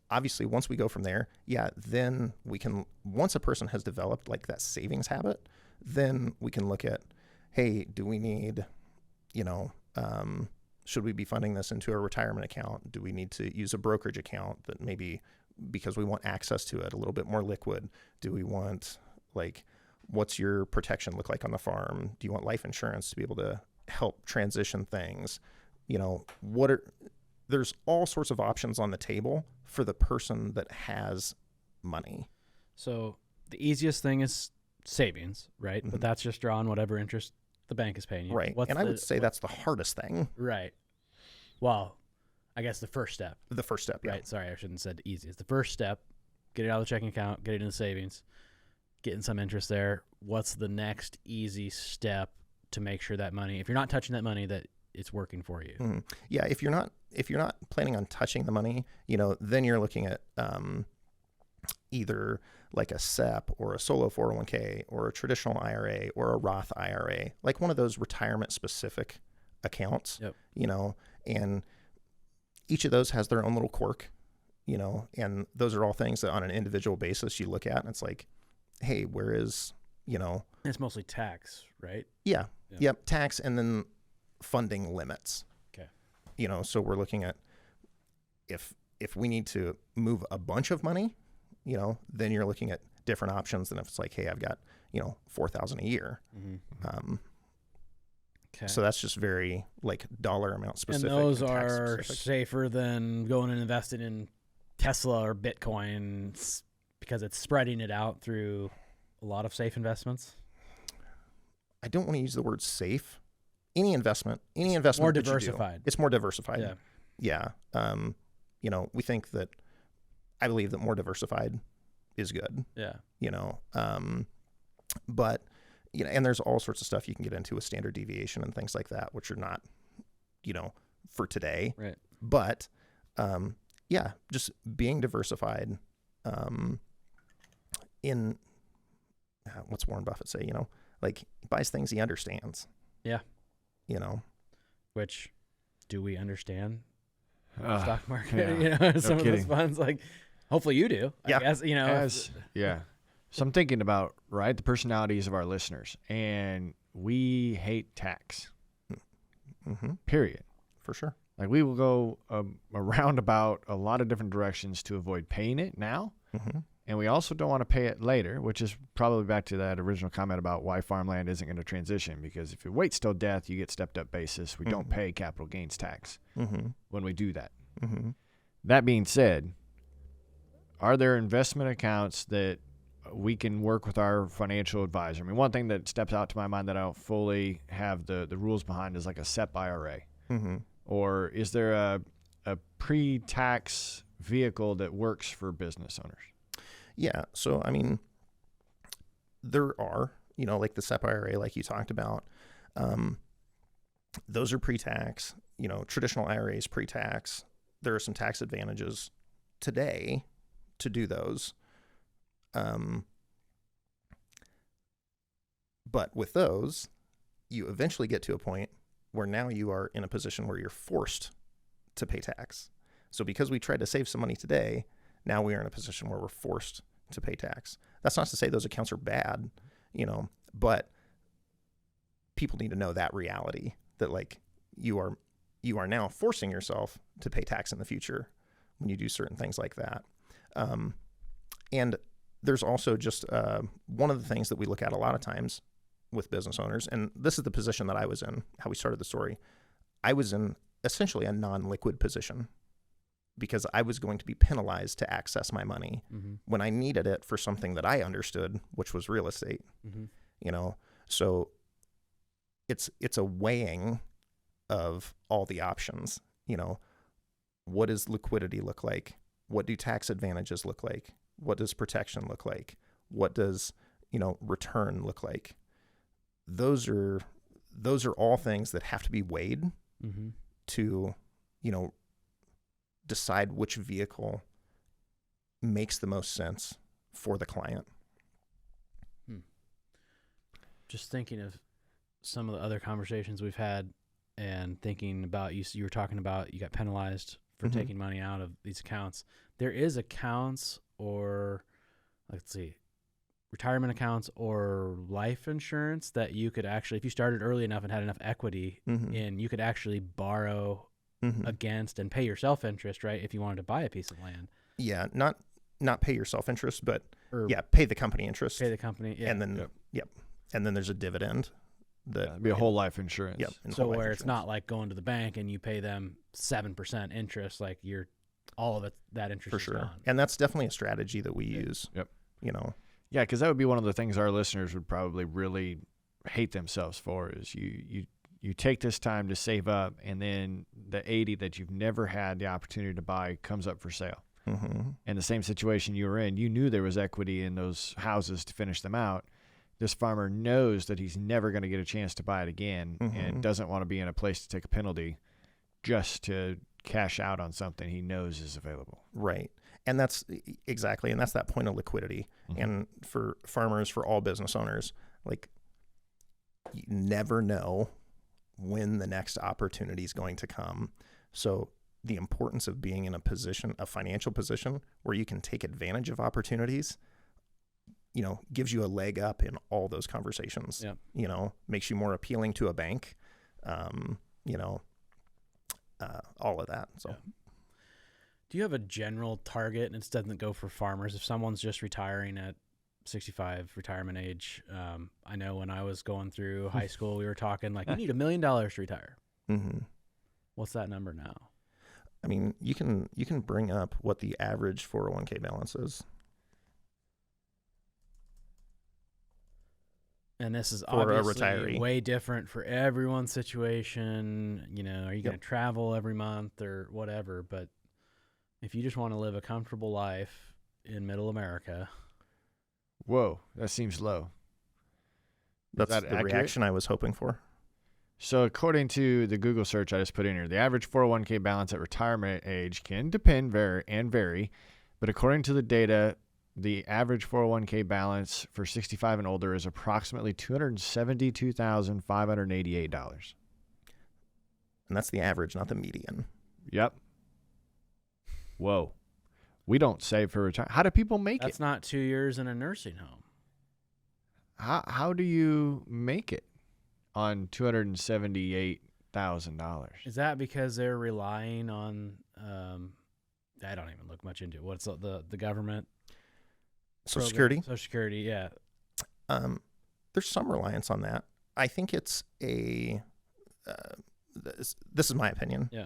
obviously once we go from there, then we can, once a person has developed like that savings habit, then we can look at, hey, do we need, you know, should we be funding this into a retirement account? Do we need to use a brokerage account that maybe, because we want access to it, a little bit more liquid? Do we want, like, what's your protection look like on the farm? Do you want life insurance to be able to help transition things? You know, there's all sorts of options on the table for the person that has money. So the easiest thing is savings, right? But that's just drawing whatever interest the bank is paying you. Right. I would say that's the hardest thing. Right. Well, I guess the first step. The first step, yeah. Right. Sorry, I shouldn't have said easiest. The first step, get it out of the checking account, get it into savings, getting some interest there. What's the next easy step to make sure that money, if you're not touching that money, that it's working for you? Yeah. If you're not planning on touching the money, you know, then you're looking at either like a SEP or a solo 401k or a traditional IRA or a Roth IRA, like one of those retirement specific accounts, you know, and each of those has their own little quirk, you know, and those are all things that on an individual basis you look at and it's like, hey, where is, you know, It's mostly tax, right? Yeah. Yep. Tax and then funding limits. Okay. You know, so we're looking at if we need to move a bunch of money, you know, then you're looking at different options than if it's like, hey, I've got, you know, $4,000 a year. Okay. So that's just very like dollar amount specific. And those tax are specific. safer than going and investing in Tesla or Bitcoin because it's spreading it out through a lot of safe investments. I don't want to use the word safe. Any investment more that you do, diversified. it's more diversified. Yeah. Yeah. We think that, I believe that more diversified is good. Yeah. But, and there's all sorts of stuff you can get into with standard deviation and things like that, which are not, for today. Right. But, just being diversified, in what's Warren Buffett say, like he buys things he understands. Yeah. Which, do we understand Stock market, yeah. some of kidding. those funds, like hopefully you do. Yeah. I guess, So I'm thinking about, right, the personalities of our listeners, and we hate tax, period. For sure. Like we will go around about a lot of different directions to avoid paying it now. And we also don't want to pay it later, which is probably back to that original comment about why farmland isn't going to transition. Because if it waits till death, you get stepped up basis. We don't pay capital gains tax when we do that. That being said, are there investment accounts that we can work with our financial advisor? I mean, one thing that steps out to my mind that I don't fully have the rules behind is like a SEP IRA. Or is there a pre-tax vehicle that works for business owners? Yeah. So, I mean, there are, like the SEP IRA, like you talked about, those are pre-tax, traditional IRAs pre-tax. There are some tax advantages today to do those. But with those, you eventually get to a point where now you are in a position where you're forced to pay tax. So because we tried to save some money today, now we are in a position where we're forced to pay tax. That's not to say those accounts are bad, but people need to know that reality, that like you are now forcing yourself to pay tax in the future when you do certain things like that. And there's also just one of the things that we look at a lot of times with business owners, and this is the position that I was in, how we started the story. I was in essentially a non-liquid position because I was going to be penalized to access my money when I needed it for something that I understood, which was real estate. So it's a weighing of all the options. What does liquidity look like? What do tax advantages look like? What does protection look like? What does, return look like? Those are all things that have to be weighed to, decide which vehicle makes the most sense for the client. Just thinking of some of the other conversations we've had and thinking about, you were talking about you got penalized for taking money out of these accounts. There is accounts or, let's see, retirement accounts or life insurance that you could actually, if you started early enough and had enough equity in, you could actually borrow against and pay yourself interest, right? If you wanted to buy a piece of land. Yeah. Not pay yourself interest, but pay the company interest. Pay the company. Yeah. And then, and then there's a dividend. It'd be a whole life insurance. Yep. So where it's not like going to the bank and you pay them 7% interest, like all of it, that interest for is sure. gone. And that's definitely a strategy that we use. Yep. Yeah, because that would be one of the things our listeners would probably really hate themselves for is you take this time to save up, and then the 80 that you've never had the opportunity to buy comes up for sale. And the same situation you were in, you knew there was equity in those houses to finish them out. This farmer knows that he's never going to get a chance to buy it again and doesn't want to be in a place to take a penalty just to cash out on something he knows is available. Right. And that's exactly, and that's that point of liquidity. And for farmers, for all business owners, like you never know when the next opportunity is going to come. So the importance of being in a financial position where you can take advantage of opportunities, gives you a leg up in all those conversations. Makes you more appealing to a bank, all of that. So. Do you have a general target, and it doesn't go for farmers, if someone's just retiring at 65, retirement age? I know when I was going through high school, we were talking like, you need $1 million to retire. What's that number now? I mean, you can bring up what the average 401k balance is. And this is for a obviously retiree. way different for everyone's situation. You know, are you going to travel every month or whatever? But if you just want to live a comfortable life in middle America, Whoa, that seems low. That's that the accurate? reaction I was hoping for. So according to the Google search I just put in here, the average 401k balance at retirement age can depend and vary, but according to the data, the average 401k balance for 65 and older is approximately $272,588. And that's the average, not the median. Yep. Whoa. We don't save for retirement. How do people make that's it? not 2 years in a nursing home. How do you make it on $278,000? Is that because they're relying on, I don't even look much into it. What's the government? Social program? Security, Social Security, yeah. there's some reliance on that. I think it's this is my opinion. Yeah.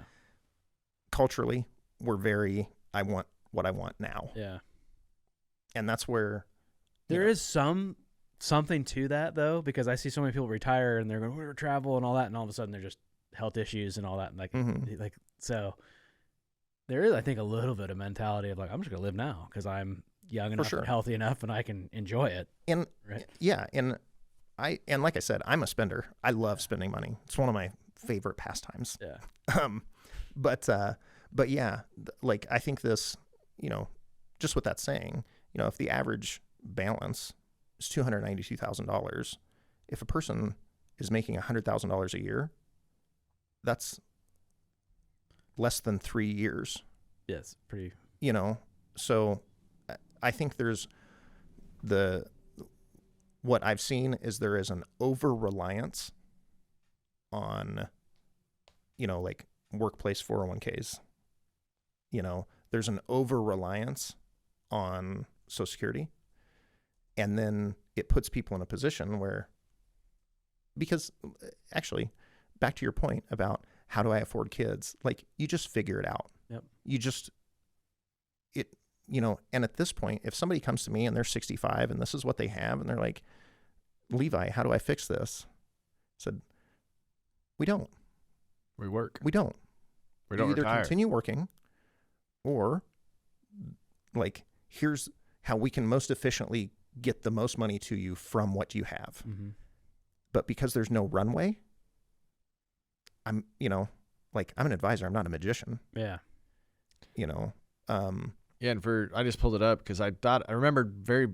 Culturally, we're very, I want what I want now. Yeah. And that's where There is something to that, though, because I see so many people retire and they're going to travel and all that, and all of a sudden they're just health issues and all that. And like so there is, I think, a little bit of mentality of like, I'm just going to live now because I'm young enough sure. and healthy enough and I can enjoy it. And right? yeah, and like I said, I'm a spender. I love spending money. It's one of my favorite pastimes. Yeah. But yeah, like I think this, just with that saying, if the average balance is $292,000, if a person is making $100,000 a year, that's less than 3 years. Yes. Pretty. So I think there's what I've seen is there is an over-reliance on, like workplace 401ks. There's an over-reliance on Social Security. And then it puts people in a position where, because actually, back to your point about how do I afford kids, like you just figure it out. Yep. And at this point, if somebody comes to me and they're 65 and this is what they have, and they're like, Levi, how do I fix this? I said, we don't. We work. We don't. We don't either retire. continue working, or like, here's how we can most efficiently get the most money to you from what you have. Mm-hmm. But because there's no runway, I'm an advisor. I'm not a magician. Yeah. Yeah, and I just pulled it up because I remembered very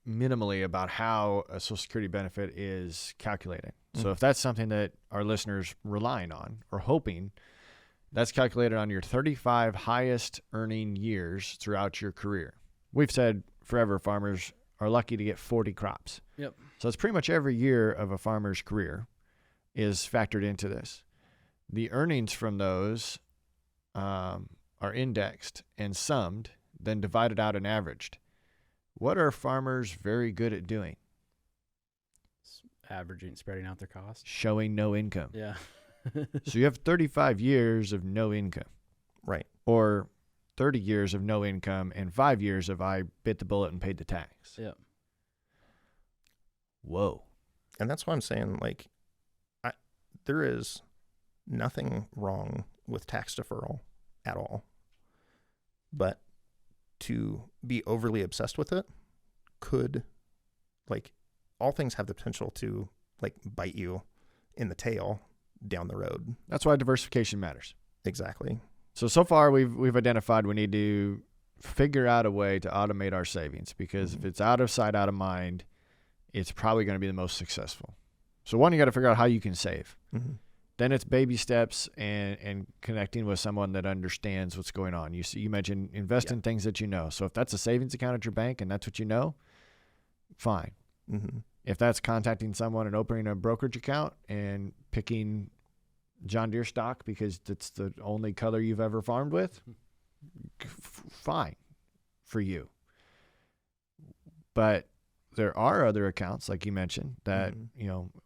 minimally about how a Social Security benefit is calculated. Mm-hmm. So if that's something that our listeners relying on or hoping, that's calculated on your 35 highest earning years throughout your career. We've said forever farmers are lucky to get 40 crops. Yep. So it's pretty much every year of a farmer's career is factored into this. The earnings from those are indexed and summed, then divided out and averaged. What are farmers very good at doing? Averaging, spreading out their costs. Showing no income. Yeah. So you have 35 years of no income. Right. Or 30 years of no income and 5 years of I bit the bullet and paid the tax. Yep. Whoa. And that's why I'm saying, like, there is nothing wrong with tax deferral at all. But to be overly obsessed with it could, like, all things have the potential to, like, bite you in the tail down the road. That's why diversification matters. Exactly. So far we've identified we need to figure out a way to automate our savings, because if it's out of sight, out of mind, it's probably going to be the most successful. So one, you got to figure out how you can save. Mm-hmm. Then it's baby steps and connecting with someone that understands what's going on. You mentioned invest in things that you know. So if that's a savings account at your bank and that's what you know, fine. Mm-hmm. If that's contacting someone and opening a brokerage account and picking John Deere stock because it's the only color you've ever farmed with, fine for you. But there are other accounts, like you mentioned, that,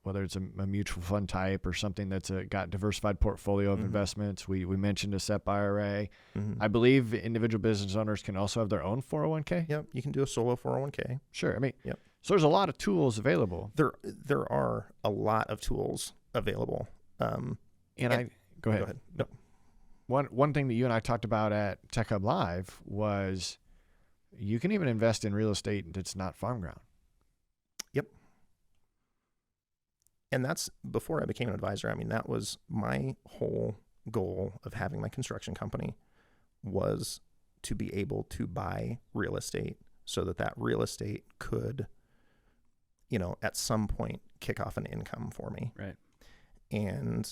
whether it's a mutual fund type or something that's got diversified portfolio of investments. We mentioned a SEP IRA. Mm-hmm. I believe individual business owners can also have their own 401k. Yep. You can do a solo 401k. Sure. I mean, Yep. So there's a lot of tools available. There are a lot of tools available. And I go ahead. No. One thing that you and I talked about at Tech Hub Live was you can even invest in real estate that's not farm ground. Yep. And that's before I became an advisor. I mean, that was my whole goal of having my construction company, was to be able to buy real estate so that real estate could, at some point kick off an income for me. Right. And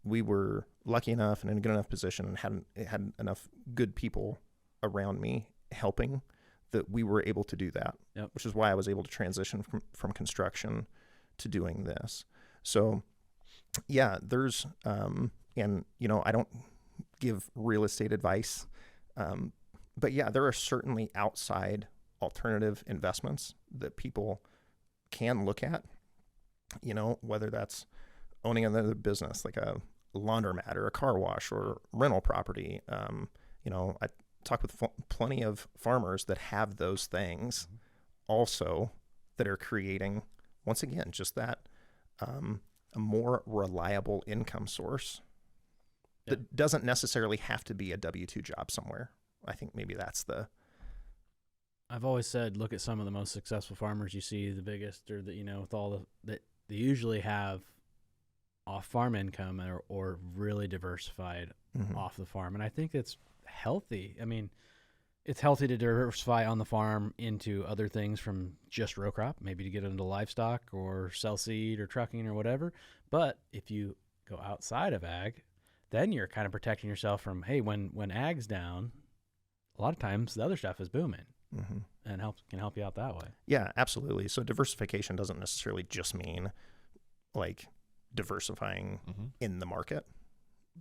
we were lucky enough and in a good enough position and had enough good people around me helping that we were able to do that, which is why I was able to transition from construction to doing this. So yeah, there's, and I don't give real estate advice, but yeah, there are certainly outside alternative investments that people can look at, whether that's owning another business like a laundromat or a car wash or rental property. I talk with plenty of farmers that have those things also that are creating, once again, just that a more reliable income source that doesn't necessarily have to be a W-2 job somewhere. I think maybe that's I've always said, look at some of the most successful farmers you see, the biggest, or with all that they usually have off farm income or really diversified off the farm. And I think it's healthy. I mean, it's healthy to diversify on the farm into other things from just row crop, maybe to get into livestock or sell seed or trucking or whatever. But if you go outside of ag, then you're kind of protecting yourself from, hey, when ag's down, a lot of times the other stuff is booming and can help you out that way. Yeah, absolutely. So diversification doesn't necessarily just mean like diversifying in the market.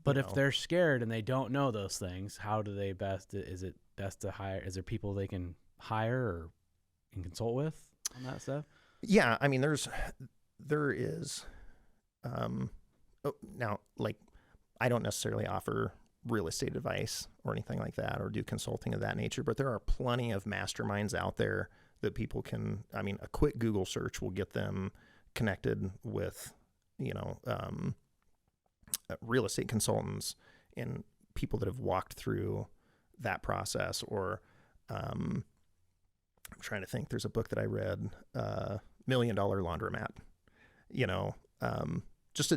But if they're scared and they don't know those things, how do they is it best to hire? Is there people they can hire or can consult with on that stuff? Yeah. I mean, there is, now, like, I don't necessarily offer real estate advice or anything like that or do consulting of that nature, but there are plenty of masterminds out there that people can, I mean, a quick Google search will get them connected with, real estate consultants and people that have walked through that process. Or I'm trying to think, there's a book that I read, $1 Million Laundromat, just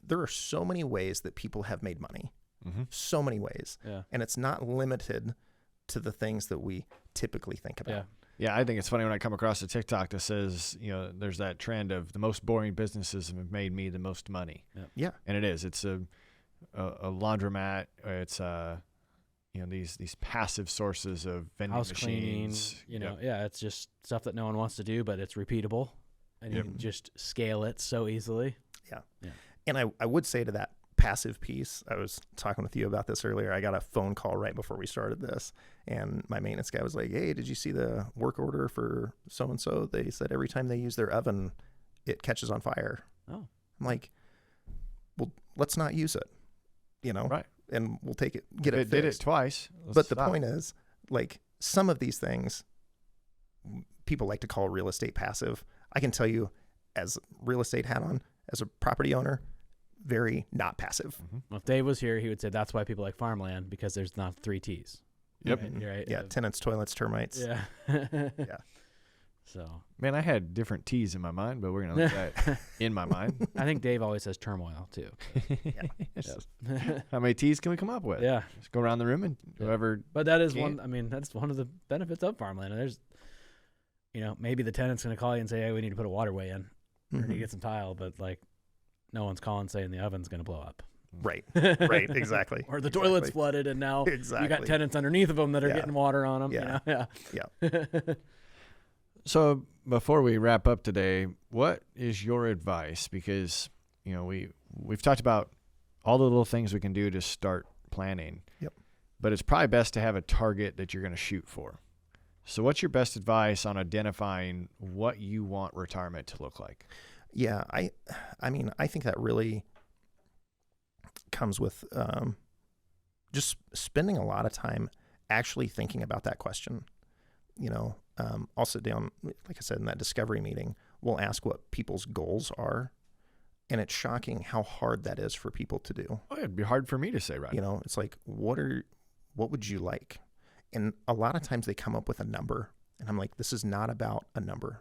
there are so many ways that people have made money, so many ways. Yeah. And it's not limited to the things that we typically think about. Yeah. Yeah, I think it's funny when I come across a TikTok that says, there's that trend of the most boring businesses have made me the most money. Yeah. And it is. It's a laundromat. It's these passive sources of vending House machines. cleaning, it's just stuff that no one wants to do, but it's repeatable and you can just scale it so easily. Yeah. And I would say to that passive piece, I was talking with you about this earlier. I got a phone call right before we started this, and my maintenance guy was like, "Hey, did you see the work order for so-and-so? They said every time they use their oven, it catches on fire." Oh. I'm like, well, let's not use it, Right. And we'll get it fixed. Did it twice. But the point is, like, some of these things people like to call real estate passive. I can tell you, as real estate hat on, as a property owner, very not passive. Well, if Dave was here, he would say that's why people like farmland, because there's not 3 T's. Yep. Right? Yeah, tenants, toilets, termites. Yeah. Yeah. So, Man, I had different T's in my mind, but we're going to look at that in my mind. I think Dave always says turmoil too. How many T's can we come up with? Yeah. Just go around the room and whoever. But that is can. that's one of the benefits of farmland. And there's, maybe the tenant's going to call you and say, hey, we need to put a waterway in. Or need to get some tile, but like no one's calling saying the oven's going to blow up. Right. Right. Exactly. Or the toilet's flooded and now you got tenants underneath of them that are getting water on them. Yeah. Yeah. So before we wrap up today, what is your advice? Because, we've talked about all the little things we can do to start planning. Yep. But it's probably best to have a target that you're going to shoot for. So what's your best advice on identifying what you want retirement to look like? Yeah, I mean, I think that really comes with just spending a lot of time actually thinking about that question. I'll sit down, like I said, in that discovery meeting, we'll ask what people's goals are. And it's shocking how hard that is for people to do. Oh, it'd be hard for me to say right You now. know, it's like, what would you like? And a lot of times they come up with a number, and I'm like, this is not about a number.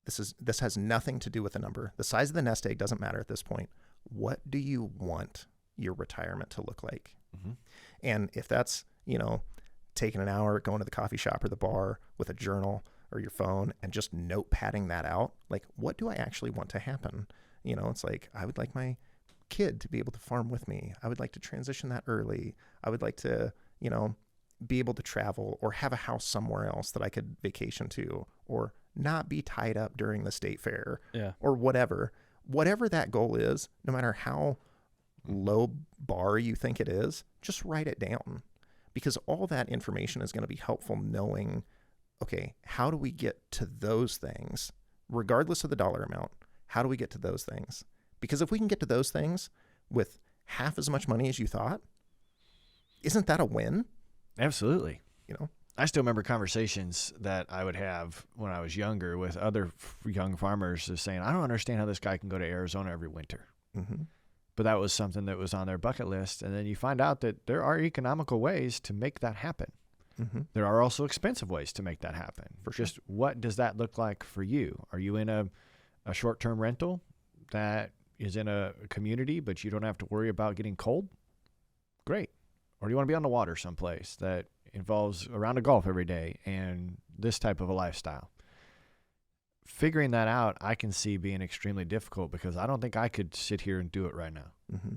This has nothing to do with a number. The size of the nest egg doesn't matter at this point. What do you want your retirement to look like? Mm-hmm. And if that's, you know, taking an hour, going to the coffee shop or the bar with a journal or your phone and just notepadding that out, like, what do I actually want to happen? You know, it's like, I would like my kid to be able to farm with me. I would like to transition that early. I would like to, you know, be able to travel or have a house somewhere else that I could vacation to, or not be tied up during the state fair, or whatever that goal is. No matter how low bar you think it is, just write it down, because all that information is going to be helpful knowing, okay, how do we get to those things regardless of the dollar amount? How do we get to those things? Because if we can get to those things with half as much money as you thought, isn't that a win? Absolutely. You know, I still remember conversations that I would have when I was younger with other young farmers just saying, I don't understand how this guy can go to Arizona every winter. mm-hmm. But that was something that was on their bucket list. And then you find out that there are economical ways to make that happen. Mm-hmm. There are also expensive ways to make that happen. For sure. Just what does that look like for you? Are you in a short-term rental that is in a community, but you don't have to worry about getting cold? Great. Or do you want to be on the water someplace that involves a round of golf every day and this type of a lifestyle? Figuring that out, I can see being extremely difficult, because I don't think I could sit here and do it right now. Mm-hmm.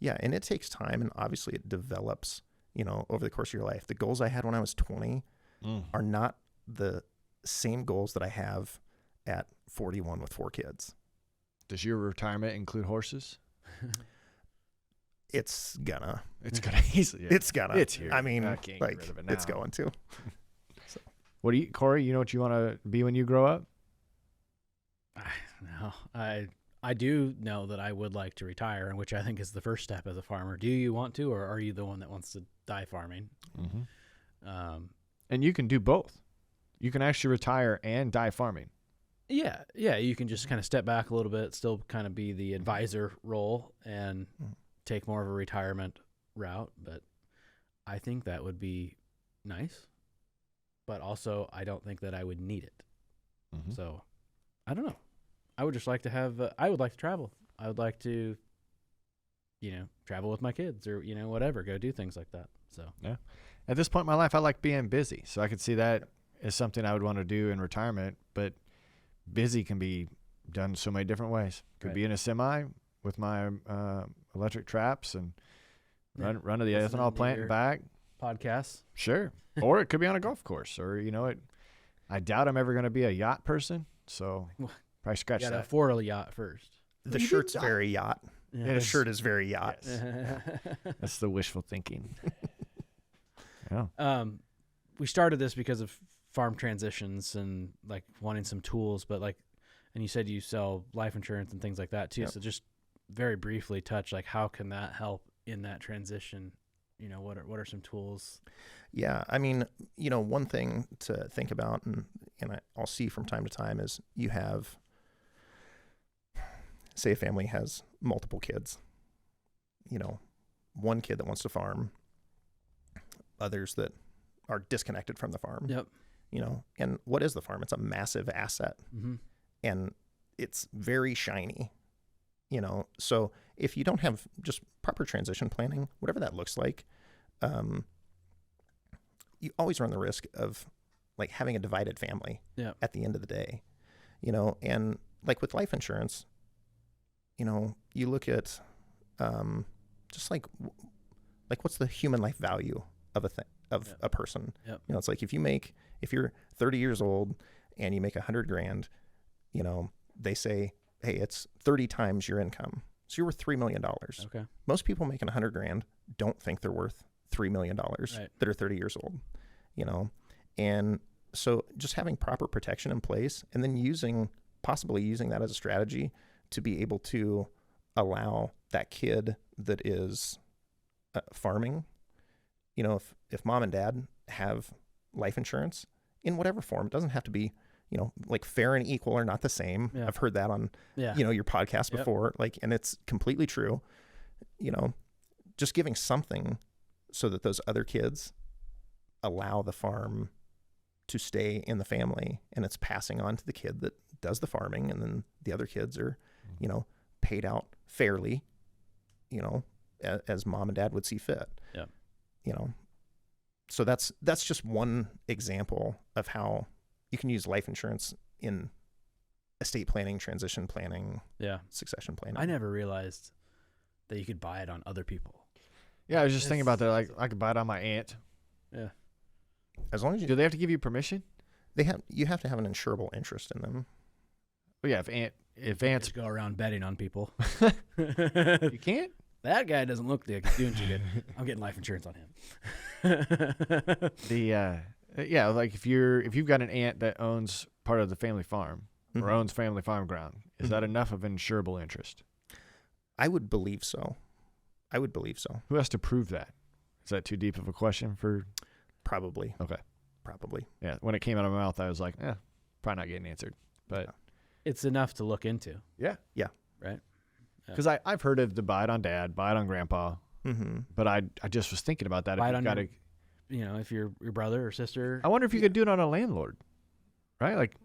Yeah, and it takes time, and obviously it develops, you know, over the course of your life. The goals I had when I was 20 are not the same goals that I have at 41 with 4 kids. Does your retirement include horses? It's gonna. It's gonna easily. It's gonna. It's here. I mean, I can't get like, rid of it now. it's going to. What do you, Corey? You know what you want to be when you grow up? No, I do know that I would like to retire, and which I think is the first step as a farmer. Do you want to, or are you the one that wants to die farming? Mm-hmm. And you can do both. You can actually retire and die farming. Yeah. You can just kind of step back a little bit, still kind of be the advisor role, and take more of a retirement route. But I think that would be nice. But also, I don't think that I would need it. Mm-hmm. So, I don't know. I would just like to have, I would like to travel. I would like to, you know, travel with my kids, or, you know, whatever, go do things like that. So, yeah. At this point in my life, I like being busy. So I could see that as something I would want to do in retirement. But busy can be done so many different ways. Could be in a semi with my electric traps and run to the Listening ethanol to plant your and back. podcasts. Sure. Or it could be on a golf course, or, you know, I doubt I'm ever going to be a yacht person. So probably scratch You got to that. afford a yacht first. The You shirt's did very yacht. Yeah. The shirt is very yacht. Yes. That's the wishful thinking. Yeah. We started this because of farm transitions and like wanting some tools, but like, and you said you sell life insurance and things like that too. Yep. So just very briefly touch, like, how can that help in that transition? You know, what are some tools? Yeah, I mean, you know, one thing to think about, and I'll see from time to time, is you have, say a family has multiple kids, you know, one kid that wants to farm, others that are disconnected from the farm. Yep. You know, and what is the farm? It's a massive asset, and it's very shiny, you know. So if you don't have just proper transition planning, whatever that looks like, you always run the risk of like having a divided family at the end of the day, you know. And like with life insurance, you know, you look at just like what's the human life value of a person. You know, it's like if you're 30 years old and you make $100,000, you know, they say, hey, it's 30 times your income. So you're worth $3 million. Okay. Most people making $100,000 don't think they're worth $3 million that are 30 years old, you know? And so just having proper protection in place, and then possibly using that as a strategy to be able to allow that kid that is farming, you know, if mom and dad have life insurance in whatever form. It doesn't have to be, like fair and equal are not the same. Yeah. I've heard that on, Yeah. your podcast Yep. before, like, and it's completely true. Just giving something so that those other kids allow the farm to stay in the family, and it's passing on to the kid that does the farming, and then the other kids are, paid out fairly, as mom and dad would see fit. Yeah. So that's just one example of how you can use life insurance in estate planning, transition planning, Yeah. succession planning. I never realized that you could buy it on other people. Yeah, I was just thinking about that. Like, I could buy it on my aunt. Yeah. As long as Do they have to give you permission? you have to have an insurable interest in them. Well, yeah, if aunt's Just go around betting on people. you can't. That guy doesn't look like he's doing too good. I'm getting life insurance on him. Yeah, like if you've got an aunt that owns part of the family farm or Mhm. owns family farm ground, is that enough of an insurable interest? I would believe so. Who has to prove that? Is that too deep of a question for? Probably. Okay. Probably. Yeah, when it came out of my mouth, I was like, probably not getting answered. But It's enough to look into. yeah, Right? because I've heard of the buy it on dad, buy it on grandpa, Mm-hmm. but I just was thinking about that. Buy If it you've on got your, if your brother or sister. I wonder if you could do it on a landlord, right? Like,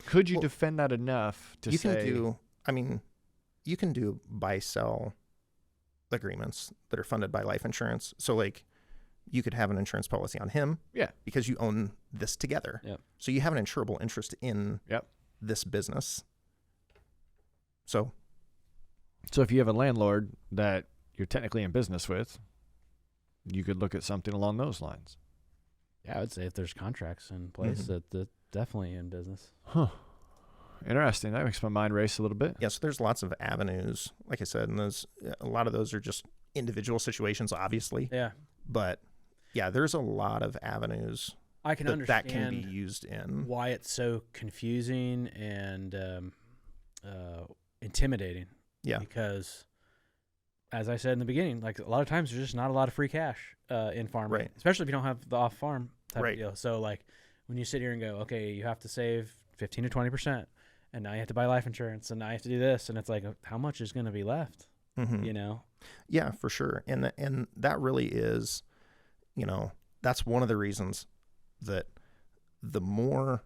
could you Well, defend that enough to You say? you can do buy-sell agreements that are funded by life insurance. So like you could have an insurance policy on him. Yeah. Because you own this together. Yep. So you have an insurable interest in Yep. this business. So So if you have a landlord that you're technically in business with, you could look at something along those lines. Yeah, I would say if there's contracts in place Mhm. that definitely in business. Huh. Interesting. That makes my mind race a little bit. yeah, so there's lots of avenues, like I said, and a lot of those are just individual situations, obviously. Yeah. But yeah, there's a lot of avenues I can that understand can be used in. why it's so confusing and intimidating. Yeah. Because, as I said in the beginning, like a lot of times there's just not a lot of free cash in farming, Right. especially if you don't have the off-farm type Right. of deal. So like when you sit here and go, okay, you have to save 15 to 20%, and now you have to buy life insurance, and now you have to do this, and it's like, how much is going to be left? Mhm. You know? Yeah, for sure. And that really is, that's one of the reasons that the more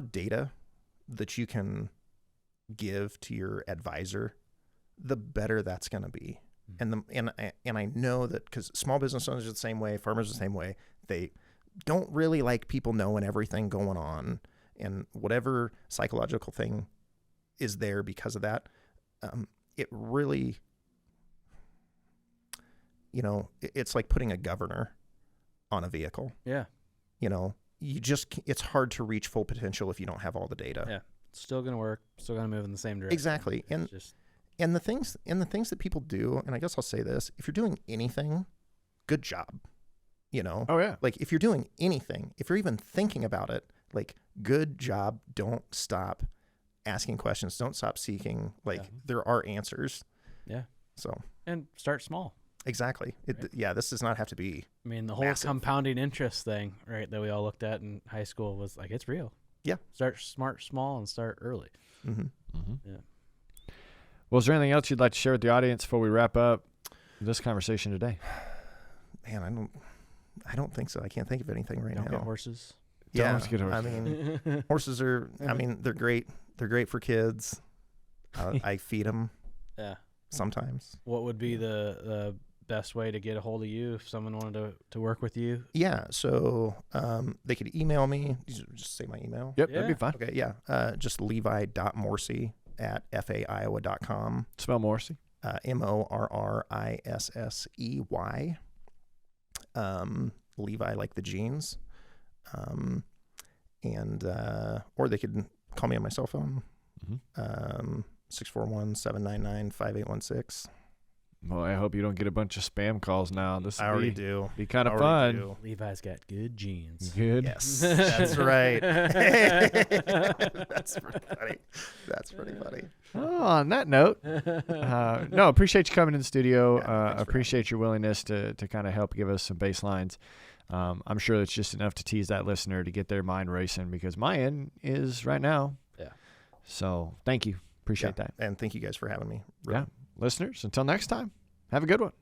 data that you can give to your advisor, the better that's going to be. And I know that because small business owners are the same way, farmers are the same way. They don't really like people knowing everything going on, and whatever psychological thing is there because of that. It really, it's like putting a governor on a vehicle. Yeah. It's hard to reach full potential if you don't have all the data. Yeah. It's still going to work. Still going to move in the same direction. Exactly. It's And just, and the things that people do, and I guess I'll say this, if you're doing anything, good job. Oh yeah. Like if you're doing anything, if you're even thinking about it, like good job. Don't stop asking questions. Don't stop seeking. Like there are answers. yeah. So And start small. exactly. This does not have to be. I mean, the whole Massive. compounding interest thing, right, that we all looked at in high school was like, it's real. Yeah. Start small, and start early. Mm-hmm. Yeah. Well, is there anything else you'd like to share with the audience before we wrap up this conversation today? Man, I don't think so. I can't think of anything right Don't now. get horses. Yeah. Don't get horses. I mean, horses are. I mean, they're great. They're great for kids. I feed them Yeah. sometimes. What would be the best way to get a hold of you if someone wanted to work with you? Yeah. So they could email me. Just say my email. Yep, that'd be Yeah. fine. Okay. Yeah. Just levi.morrissey@faiowa.com. Spell Morrissey. MORRISSEY. Levi like the jeans. Or they could call me on my cell phone. Mm-hmm. 641-799-5816. Well, I hope you don't get a bunch of spam calls now. This I will already be, do. be kind of Already fun. do. Levi's got good genes. Good. Yes, that's right. That's pretty funny. That's pretty funny. Oh, on that note, no, appreciate you coming in the studio. Yeah, thanks for Appreciate your willingness to kind of help give us some baselines. I'm sure it's just enough to tease that listener to get their mind racing, because my end is right now. Yeah. So thank you. Appreciate that. And thank you guys for having me. Yeah. Listeners, until next time, have a good one.